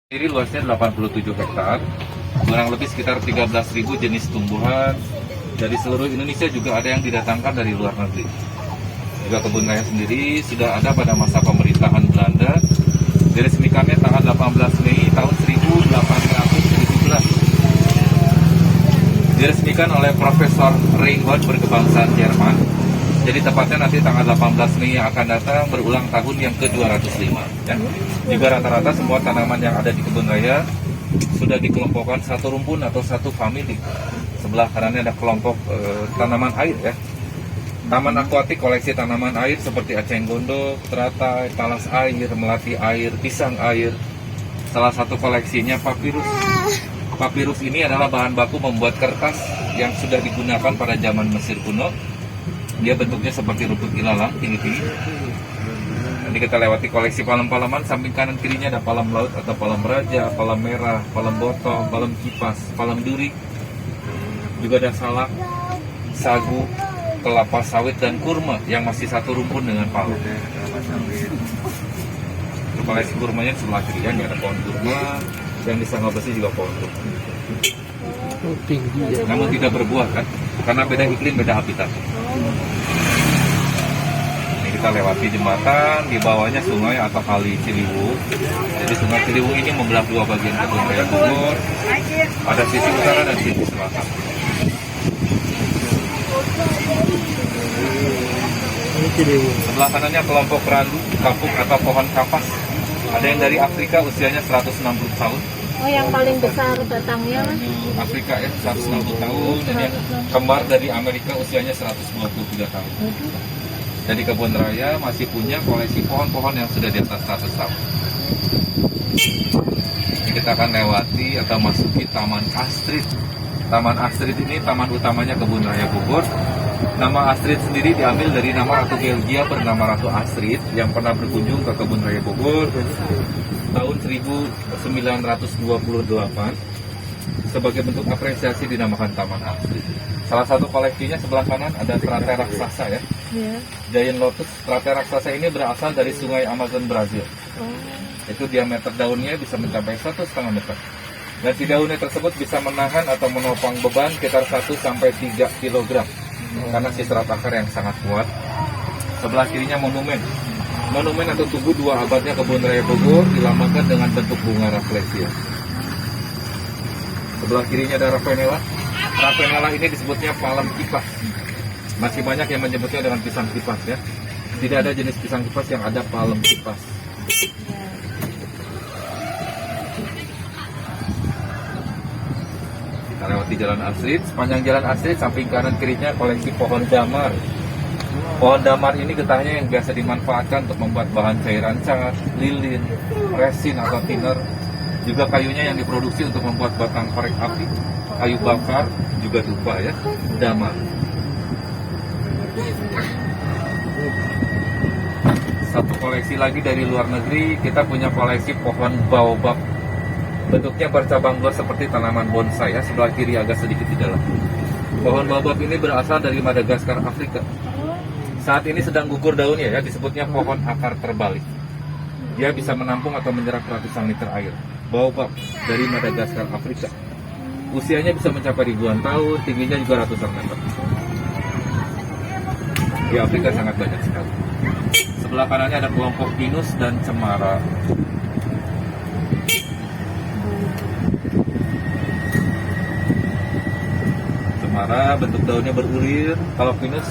Sendiri luasnya 87 hektar, kurang lebih sekitar 13.000 jenis tumbuhan. Dari seluruh Indonesia juga ada yang didatangkan dari luar negeri. Juga kebun raya sendiri sudah ada pada masa pemerintahan Belanda. Diresmikannya tanggal 18 Mei tahun 1817. Diresmikan oleh Profesor Reinhold berkebangsaan Jerman. Jadi tepatnya nanti tanggal 18 Mei yang akan datang berulang tahun yang ke-205. Ya. Juga rata-rata semua tanaman yang ada di kebun raya sudah dikelompokkan satu rumpun atau satu famili. Sebelah kanannya ada kelompok tanaman air ya. Taman akuatik koleksi tanaman air seperti aceng gondok, teratai, talas air, melati air, pisang air. Salah satu koleksinya papirus. Papirus ini adalah bahan baku membuat kertas yang sudah digunakan pada zaman Mesir kuno. Dia bentuknya seperti rumput ilalang, tinggi-tinggi. Nanti kita lewati koleksi palem-paleman, samping kanan kirinya ada palem laut atau palem raja, palem merah, palem botol, palem kipas, palem duri. Juga ada salak, sagu, kelapa sawit, dan kurma yang masih satu rumpun dengan palem. Koleksi kurmanya sebelah kiri, ya, ada pohon kurma, yang di Sangga Besi juga pohon kurma. Namun tidak berbuah kan, karena beda iklim, beda habitat. Ini kita lewati jembatan, di bawahnya sungai atau kali Ciliwung. Jadi sungai Ciliwung ini membelah dua bagian kebun raya Bogor. Ada sisi utara dan sisi selatan. Sebelah kanannya kelompok randu, kapuk atau pohon kapas. Ada yang dari Afrika usianya 160 tahun. Oh, yang paling besar batangnya? Afrika ya, 160 tahun. Dan yang kembar dari Amerika usianya 123 tahun. Jadi kebun raya masih punya koleksi pohon-pohon yang sudah di atas 100 tahun. Ini kita akan lewati atau masuki Taman Astrid. Taman Astrid ini taman utamanya kebun raya Bogor. Nama Astrid sendiri diambil dari nama Ratu Belgia bernama Ratu Astrid yang pernah berkunjung ke kebun raya Bogor tahun 1928. Sebagai bentuk apresiasi dinamakan Taman Astrid. Salah satu koleksinya sebelah kanan ada teratai raksasa ya. Giant Lotus. Teratai raksasa ini berasal dari sungai Amazon Brazil. Itu diameter daunnya bisa mencapai 1,5 meter. Dan si daunnya tersebut bisa menahan atau menopang beban sekitar 1-3 kg. Karena si serat akar yang sangat kuat. Sebelah kirinya monumen. Monumen atau tugu 2 abadnya kebun raya Bogor dilambangkan dengan bentuk bunga rafflesia. Sebelah kirinya ada Ravenela. Ravenela ini disebutnya palem kipas. Masih banyak yang menyebutnya dengan pisang kipas ya. Tidak ada jenis pisang kipas yang ada palem kipas. Kita lewati jalan Astrid. Sepanjang jalan Astrid, samping kanan kirinya koleksi pohon damar. Pohon damar ini getahnya yang biasa dimanfaatkan untuk membuat bahan cairan cat, lilin, resin atau thinner. Juga kayunya yang diproduksi untuk membuat batang korek api, kayu bakar, juga dupa ya, damar. Satu koleksi lagi dari luar negeri, kita punya koleksi pohon baobab. Bentuknya bercabang luas seperti tanaman bonsai ya, sebelah kiri agak sedikit di dalam. Pohon baobab ini berasal dari Madagaskar, Afrika. Saat ini sedang gugur daunnya ya, disebutnya pohon akar terbalik. Dia bisa menampung atau menyerap ratusan liter air. Baobab dari Madagaskar, Afrika. Usianya bisa mencapai ribuan tahun, tingginya juga ratusan meter. Di Afrika sangat banyak sekali. Sebelah kanannya ada kelompok pinus dan cemara. Cemara bentuk daunnya berulir. Kalau pinus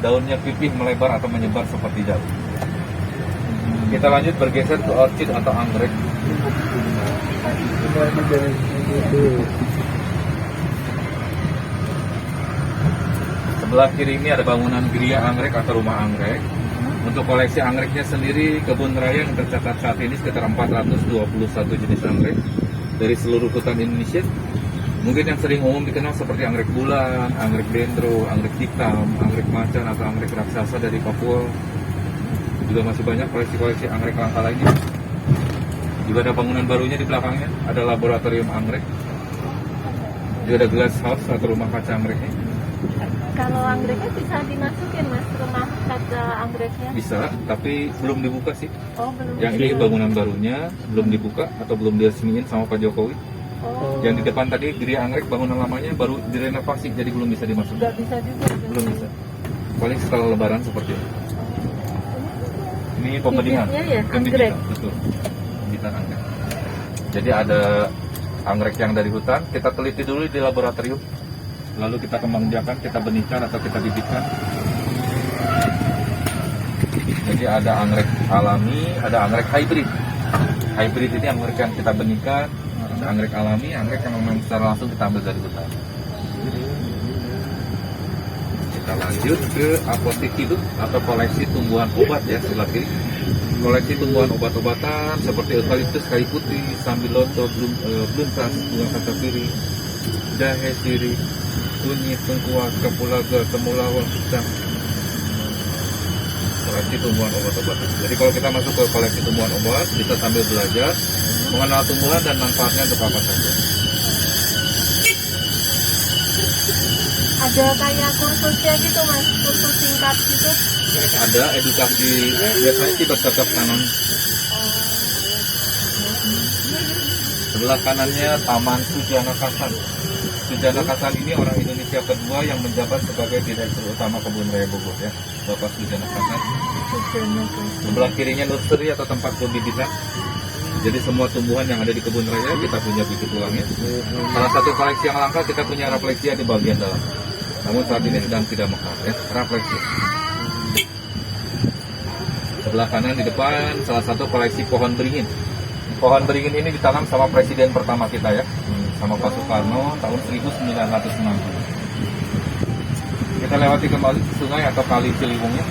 daunnya pipih melebar atau menyebar seperti daun. Kita lanjut bergeser ke orchid atau anggrek. Sebelah kiri ini ada bangunan geria anggrek atau rumah anggrek. Untuk koleksi anggreknya sendiri, kebun raya yang tercatat saat ini sekitar 421 jenis anggrek dari seluruh hutan Indonesia. Mungkin yang sering umum dikenal seperti anggrek bulan, anggrek dendro, anggrek hitam, anggrek macan atau anggrek raksasa dari Papua. Juga masih banyak koleksi-koleksi anggrek langka lainnya. Juga ada bangunan barunya di belakangnya, ada laboratorium anggrek. Juga ada glass house atau rumah kaca anggreknya. Kalau anggreknya bisa dimasukin mas, rumah kaca anggreknya. Bisa, tapi belum dibuka sih. Oh belum. Yang ini bangunan barunya belum dibuka atau belum diresmiin sama Pak Jokowi. Oh. Yang di depan tadi Giri Anggrek bangunan lamanya baru direnovasi, jadi belum bisa dimasukkan. Nggak bisa juga. Belum bisa. Paling setelah Lebaran seperti itu. Ini pembenihan. Bibitnya ya, Pembenihan, anggrek. betul. Pembibitan anggrek. Jadi ada anggrek yang dari hutan, kita teliti dulu di laboratorium. Lalu kita kembangbiakan, kita benihkan atau kita bibitkan. Jadi ada anggrek alami, ada anggrek hybrid. Hybrid ini anggrek yang kita benihkan, ada anggrek alami, anggrek yang memang secara langsung kita ambil dari hutan. Kita lanjut ke apotek hidup atau koleksi tumbuhan obat ya, sebelah kiri. Koleksi tumbuhan obat-obatan seperti eukaliptus, kayu putih, sambiloto, bluntas, bunga katakiri, jahe sirih, kunyit, tengkuas, kapulaga, temulawak, pisang. Koleksi tumbuhan obat-obatan. Jadi kalau kita masuk ke koleksi tumbuhan obat, kita sambil belajar mengenal tumbuhan dan manfaatnya untuk apa saja. Ada kayak kursusnya gitu mas, kursus singkat gitu. Ada edukasi, biasanya sih bercocok tanam. Sebelah kanannya Taman Sujana Kasan. Sujana Kasan ini orang Indonesia kedua yang menjabat sebagai Direktur Utama Kebun Raya Bogor ya, Bapak Sujana Kasan. Sebelah kirinya nursery atau tempat pembibitan. Jadi semua tumbuhan yang ada di kebun raya kita punya bibit tulangnya. Salah satu koleksi yang langka kita punya Rafflesia di bagian dalam. Namun saat ini sedang tidak mekar ya, Rafflesia. Sebelah kanan di depan salah satu koleksi pohon beringin. Pohon beringin ini ditanam sama presiden pertama kita ya, sama Pak Soekarno tahun 1960. Kita lewati kembali sungai atau kali Ciliwungnya.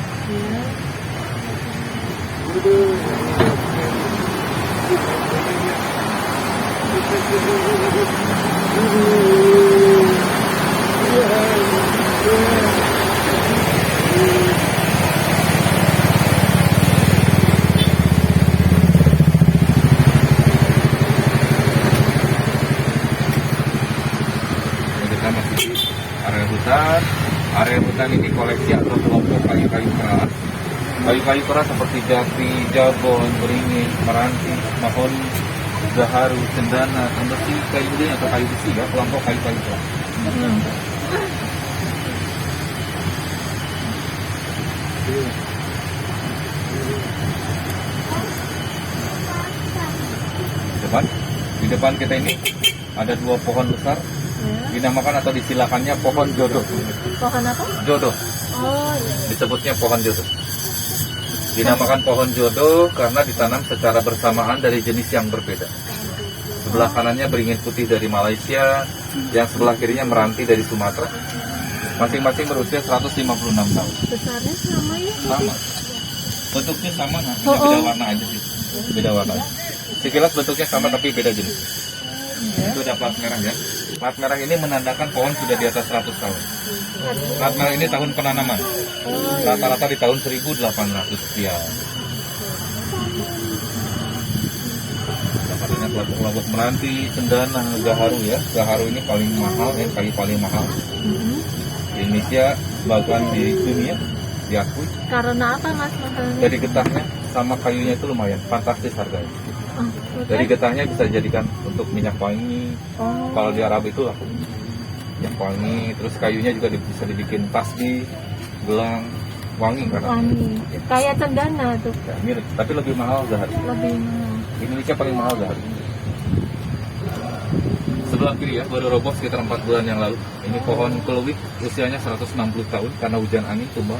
Kita masih di area hutan. Area hutan ini koleksi atau kelompok kayu-kayu keras. Kayu-kayu keras seperti jati, jabon, beringin, meranti, mahoni, gaharu, cendana, tembesi, kayu beling atau kayu besi ya, kelompok kayu-kayu keras. Di depan kita ini ada dua pohon besar, dinamakan atau disilakannya pohon jodoh. Pohon apa? Jodoh, Oh iya. disebutnya pohon jodoh. Dinamakan pohon jodoh karena ditanam secara bersamaan dari jenis yang berbeda. Sebelah kanannya beringin putih dari Malaysia, yang sebelah kirinya meranti dari Sumatera. Masing-masing berusia 156 tahun. Besarnya sama ya? Sama. Bentuknya sama, nah, hanya beda warna aja sih. Beda warna. Sekilas bentuknya sama tapi beda jenis. Itu ada plat merah ya. Plat merah ini menandakan pohon sudah di atas 100 tahun. Plat merah ini tahun penanaman. Rata-rata di tahun 1800 sekian. Dapatnya kelompok-kelompok meranti, cendana, gaharu ya. Gaharu ini paling mahal ya, kayu paling mahal. Di Indonesia, bahkan di dunia diakui. Karena apa mas masalahnya? Dari getahnya sama kayunya itu lumayan, fantastis harganya. Dari getahnya bisa dijadikan untuk minyak wangi. Kalau di Arab itu laku minyak wangi. Terus kayunya juga bisa dibikin tasbih, gelang, wangi karena Wangi. Kayak cendana tuh. ya, mirip, tapi lebih mahal gaharu. Lebih mahal. Indonesia paling mahal gaharu. Sebelah kiri ya, baru roboh sekitar 4 bulan yang lalu. Ini pohon keluwik, usianya 160 tahun karena hujan angin tumbang.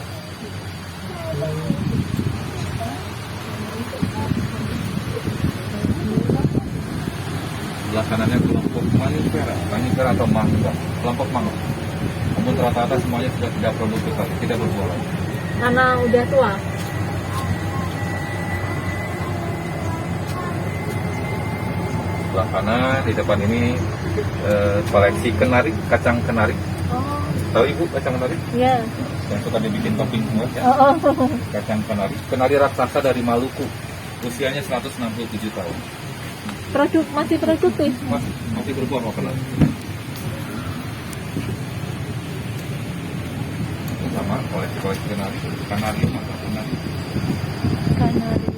Sebelah kanannya kelompok manifera atau mangga, kelompok mangga. Namun rata-rata semuanya sudah tidak produktif lagi, tidak berbuah lagi. Karena udah tua. Sebelah kanan di depan ini koleksi kenari, kacang kenari. Oh. Tahu ibu kacang kenari? Iya. Yang suka dibikin topping semua ya. Oh. Kacang kenari. Kenari raksasa dari Maluku. Usianya 167 tahun. Masih produktif. Masih berbuah mau kenal. sama koleksi kanarium atau kanarium. Kanarium.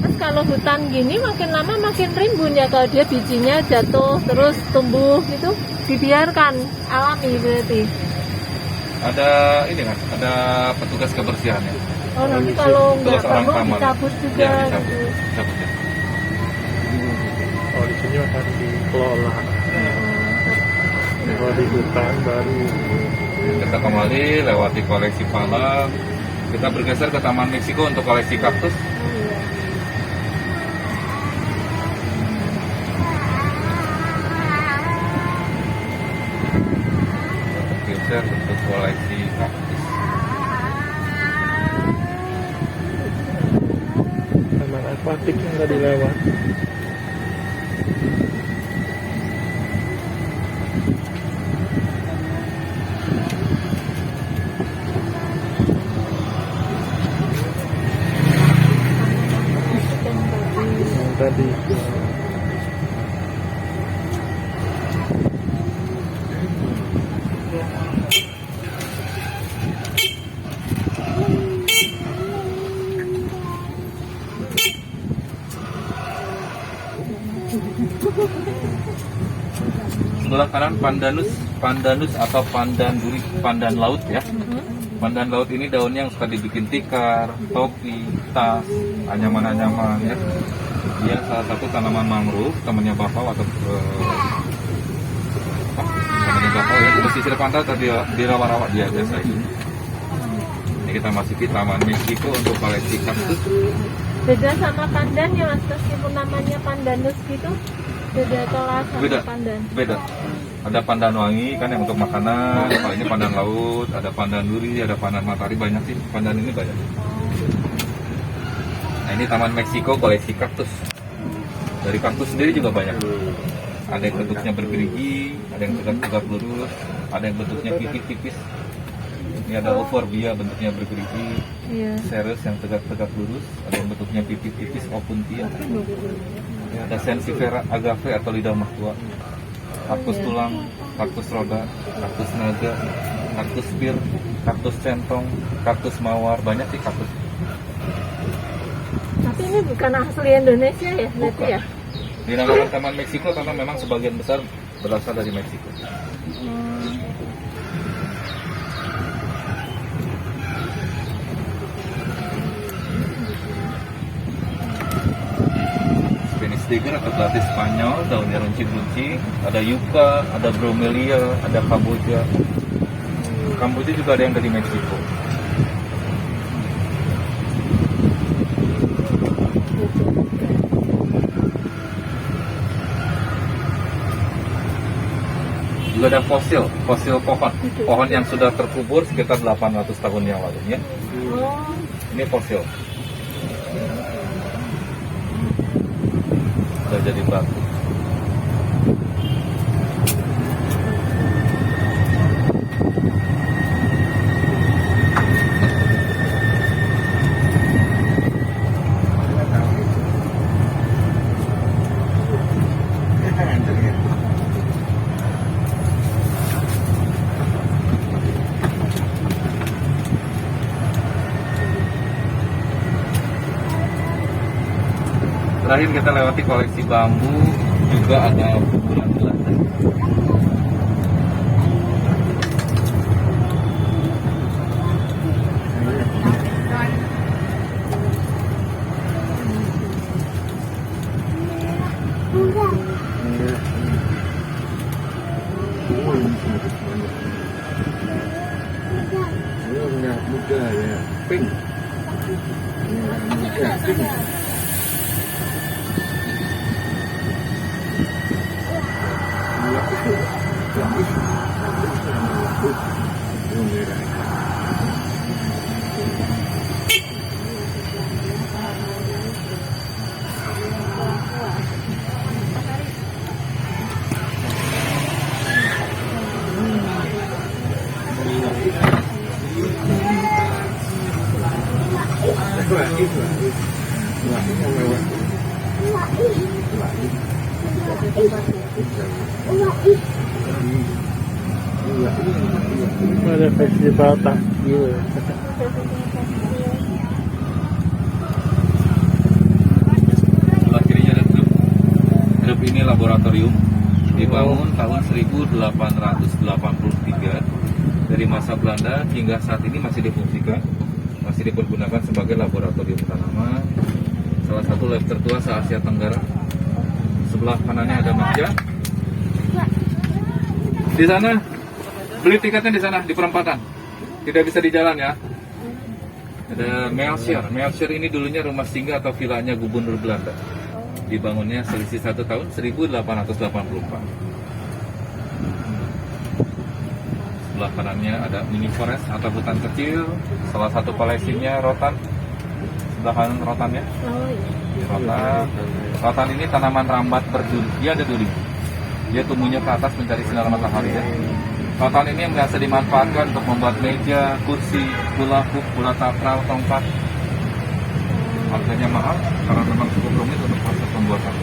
Mas kalau hutan gini makin lama makin rimbun ya, kalau dia bijinya jatuh terus tumbuh gitu, dibiarkan alami berarti. Ada ini kan, ada petugas kebersihannya. Oh nanti kalau nggak Terus orang perlu taman. dicabut juga Ya, dicabut. gitu. Dicabut ya. Oh, di sini akan dikelola. Kalau di hutan baru. Kita kembali lewati koleksi palem. Kita bergeser ke Taman Meksiko untuk koleksi kaktus. Oh, iya. Bergeser untuk koleksi kaktus. Taman akuatik yang tadi lewat. Yang tadi. Sebelah kanan pandanus atau pandan duri, pandan laut ya. Pandan laut ini daunnya yang suka dibikin tikar, topi, tas, anyaman-anyaman ya. Dia salah satu tanaman mangrove, temannya bakau atau temannya bakau ya. Di pesisir pantai atau di rawa-rawa dia biasa ini. Ini kita masuki Taman Meksiko untuk koleksi kaktus. Beda sama pandan ya mas, meskipun namanya pandanus gitu, beda kelas sama Beda. pandan. Beda. Ada pandan wangi kan yang untuk makanan, kalau ini pandan laut, ada pandan duri, ada pandan matahari, banyak sih. Pandan ini banyak. Nah ini Taman Meksiko koleksi kaktus. Dari kaktus sendiri juga banyak. Ada yang bentuknya bergerigi, ada yang tegak-tegak lurus, ada yang bentuknya tipis-tipis. Ini ada euphorbia bentuknya bergerigi, Iya. ceres yang tegak-tegak lurus, ada yang bentuknya tipis-tipis opuntia. Ini ada sensifera agave atau lidah mertua. Kaktus tulang, kaktus roda, kaktus naga, kaktus pir, kaktus centong, kaktus mawar, banyak sih kaktus. Tapi ini bukan asli Indonesia ya, berarti ya? Dinamakan Taman Meksiko karena memang sebagian besar berasal dari Meksiko. Spanish Tiger atau Blatis Spanyol, daunnya runcing-runcing. Ada yucca, ada bromelia, ada kamboja. Kamboja juga ada yang dari Meksiko. Juga ada fosil pohon yang sudah terkubur sekitar 800 tahun yang lalu ya. Oh, Ini fosil. Sudah jadi batu. Terakhir kita lewati koleksi bambu, juga ada bulan Belanda. Muda ya, pink. Muda, pink. Jadi tempat itu. Ada festival takjil. Sebelah kirinya ada grup. Grup ini laboratorium dibangun tahun 1883 dari masa Belanda hingga saat ini masih difungsikan, masih dipergunakan sebagai laboratorium tanaman. Salah satu lab tertua se-Asia Tenggara. Sebelah kanannya ada meja. Di sana beli tiketnya di sana di perempatan. Tidak bisa di jalan ya. Ada Melchior. Melchior ini dulunya rumah singgah atau vilanya gubernur Belanda. Dibangunnya selisih 1 tahun 1884. Sebelah kanannya ada mini forest atau hutan kecil. Salah satu koleksinya rotan. Sebelah kanan rotannya. Oh iya. Rotan. Rotan ini tanaman rambat berduri. Dia ada duri. Dia tumbuhnya ke atas mencari sinar matahari ya. Rotan ini yang biasa dimanfaatkan untuk membuat meja, kursi, bola hook, bola takral, tongkat. Harganya mahal karena memang cukup rumit untuk proses pembuatan.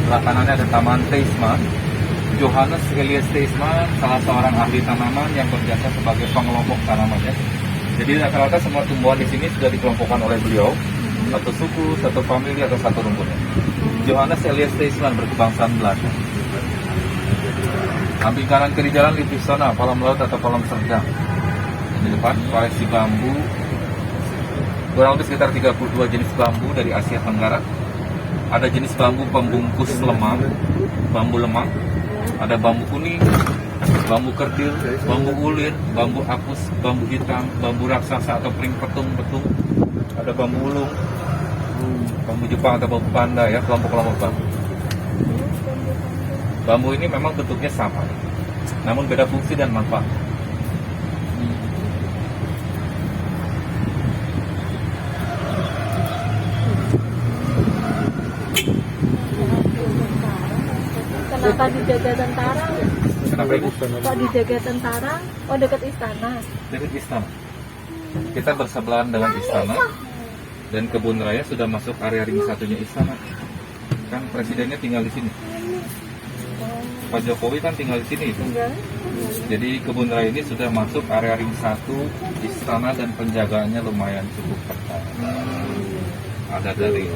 Sebelah kanannya ada Taman Teisman. Johannes Elias Teisman, salah seorang ahli tanaman yang berjasa sebagai pengelompok tanamannya. Jadi rata-rata semua tumbuhan di sini sudah dikelompokkan oleh beliau, satu suku, satu famili atau satu rumputnya. Johannes Elias Teisman berkebangsaan Belanda. Samping kanan kiri jalan di sana, kolam laut atau kolam serdang. Di depan koleksi bambu, kurang lebih sekitar 32 jenis bambu dari Asia Tenggara. Ada jenis bambu pembungkus lemang, bambu lemang. Ada bambu kuning, bambu kerdil, bambu ulir, bambu apus, bambu hitam, bambu raksasa atau pring petung-petung. Ada bambu ulung, bambu Jepang atau bambu panda ya, kelompok-kelompok bambu. Bambu ini memang bentuknya sama, namun beda fungsi dan manfaat. Kenapa dijaga tentara? Kenapa itu? Kok dijaga tentara? Oh, dekat istana. Dekat istana. Kita bersebelahan dengan istana dan kebun raya sudah masuk area ring satunya istana. Kan presidennya tinggal di sini. Pak Jokowi kan tinggal di sini itu. Jadi kebun raya ini sudah masuk area ring 1 istana dan penjagaannya lumayan cukup ketat. Ada dari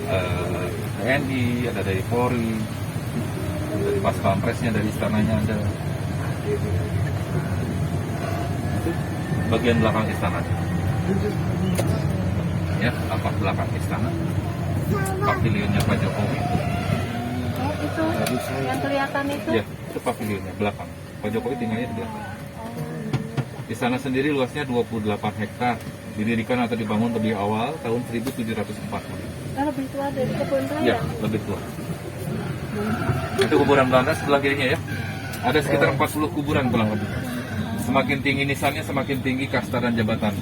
TNI, ada dari Polri, dari pas pampresnya, dari istananya ada. Itu bagian belakang istana. Ya, apa belakang istana? Pavilionnya Pak Jokowi. Oh, itu yang kelihatan itu? Ya, itu pavilionnya belakang. Pak Jokowi tinggalnya di belakang. Istana sendiri luasnya 28 hektar. Didirikan atau dibangun lebih awal tahun 1740. Lebih tua dari kebun raya? Ya, lebih tua. Itu kuburan Belanda sebelah kirinya ya. Ada sekitar 40 kuburan kurang lebih. Semakin tinggi nisannya, semakin tinggi kasta dan jabatan.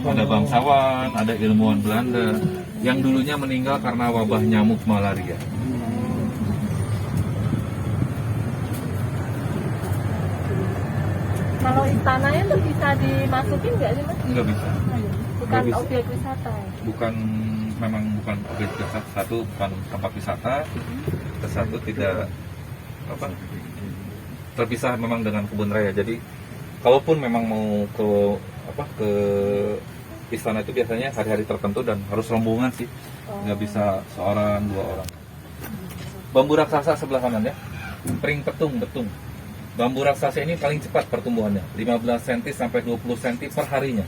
Ada bangsawan, ada ilmuwan Belanda yang dulunya meninggal karena wabah nyamuk malaria. Kalau istananya tuh bisa dimasukin nggak sih, Mas? Nggak bisa. Bukan Nggak bisa. objek wisata ya? Memang bukan objek wisata. Satu bukan tempat wisata, satu tidak terpisah memang dengan kebun raya. Jadi kalaupun memang mau ke istana itu biasanya hari-hari tertentu dan harus rombongan sih, nggak bisa seorang dua orang. Bambu raksasa sebelah kanan ya, pring betung. Bambu raksasa ini paling cepat pertumbuhannya, 15 cm sampai 20 cm per harinya.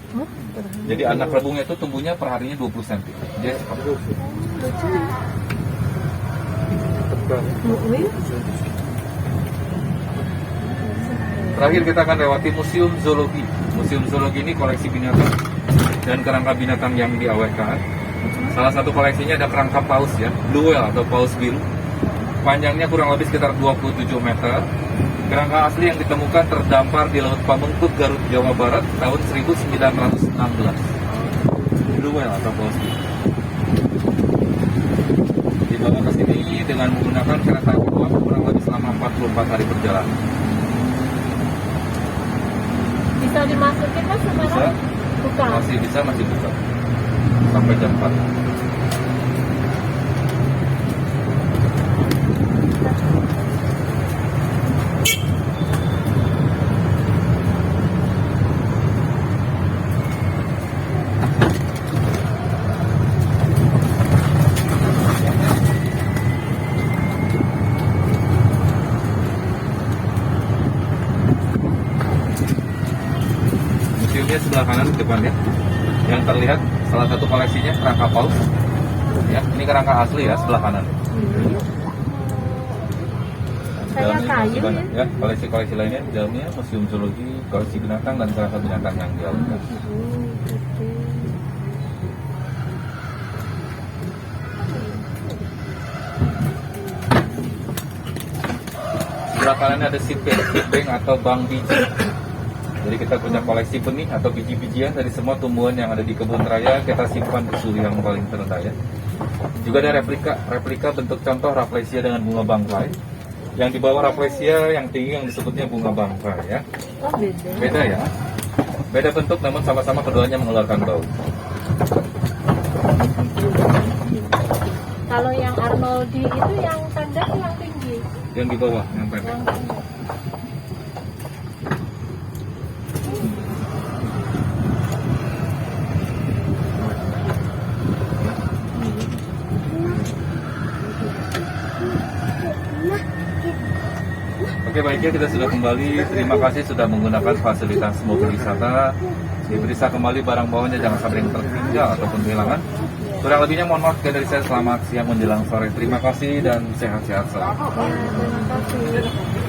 Jadi anak rebungnya itu tumbuhnya per harinya 20 cm. Dia cepat. Terakhir kita akan lewati Museum Zoologi. Museum Zoologi ini koleksi binatang dan kerangka binatang yang diawetkan. Salah satu koleksinya ada kerangka paus ya, blue whale atau paus biru. Panjangnya kurang lebih sekitar 27 meter. Kerangka asli yang ditemukan terdampar di Laut Pamengkuh, Garut, Jawa Barat tahun 1916. Blue whale atau paus biru. Dibawa ke sini dengan menggunakan kereta api uap kurang lebih selama 44 hari perjalanan. bisa dimasukin kan Bisa. sekarang? Buka. Masih bisa, masih buka sampai jam 4. Museumnya sebelah kanan depannya. Yang terlihat salah satu koleksinya kerangka paus. Ya, ini kerangka asli ya sebelah kanan. Kayak Dalamnya kayu masih banyak, ya. ya. Koleksi-koleksi lainnya di dalamnya museum zoologi, koleksi binatang dan salah satu binatang yang dialihkan. Sebelah kanan ada seed bank atau bank biji. Jadi kita punya koleksi benih atau biji-bijian dari semua tumbuhan yang ada di kebun raya, kita simpan di suhu yang paling terendah ya. Juga ada replika bentuk contoh Rafflesia dengan bunga bangkai. Yang di bawah Rafflesia yang tinggi yang disebutnya bunga bangkai ya. Oh beda. Beda ya. Beda bentuk namun sama-sama keduanya mengeluarkan bau. Kalau yang Arnoldi itu yang pendek yang tinggi. Yang di bawah yang pendek. Yang pendek. Oke baiknya kita sudah kembali. Terima kasih sudah menggunakan fasilitas mobil wisata. Diperiksa kembali barang bawanya jangan sampai yang tertinggal ataupun kehilangan. Kurang lebihnya mohon maaf dari saya. Selamat siang menjelang sore. Terima kasih dan sehat-sehat selalu. Ya, terima kasih.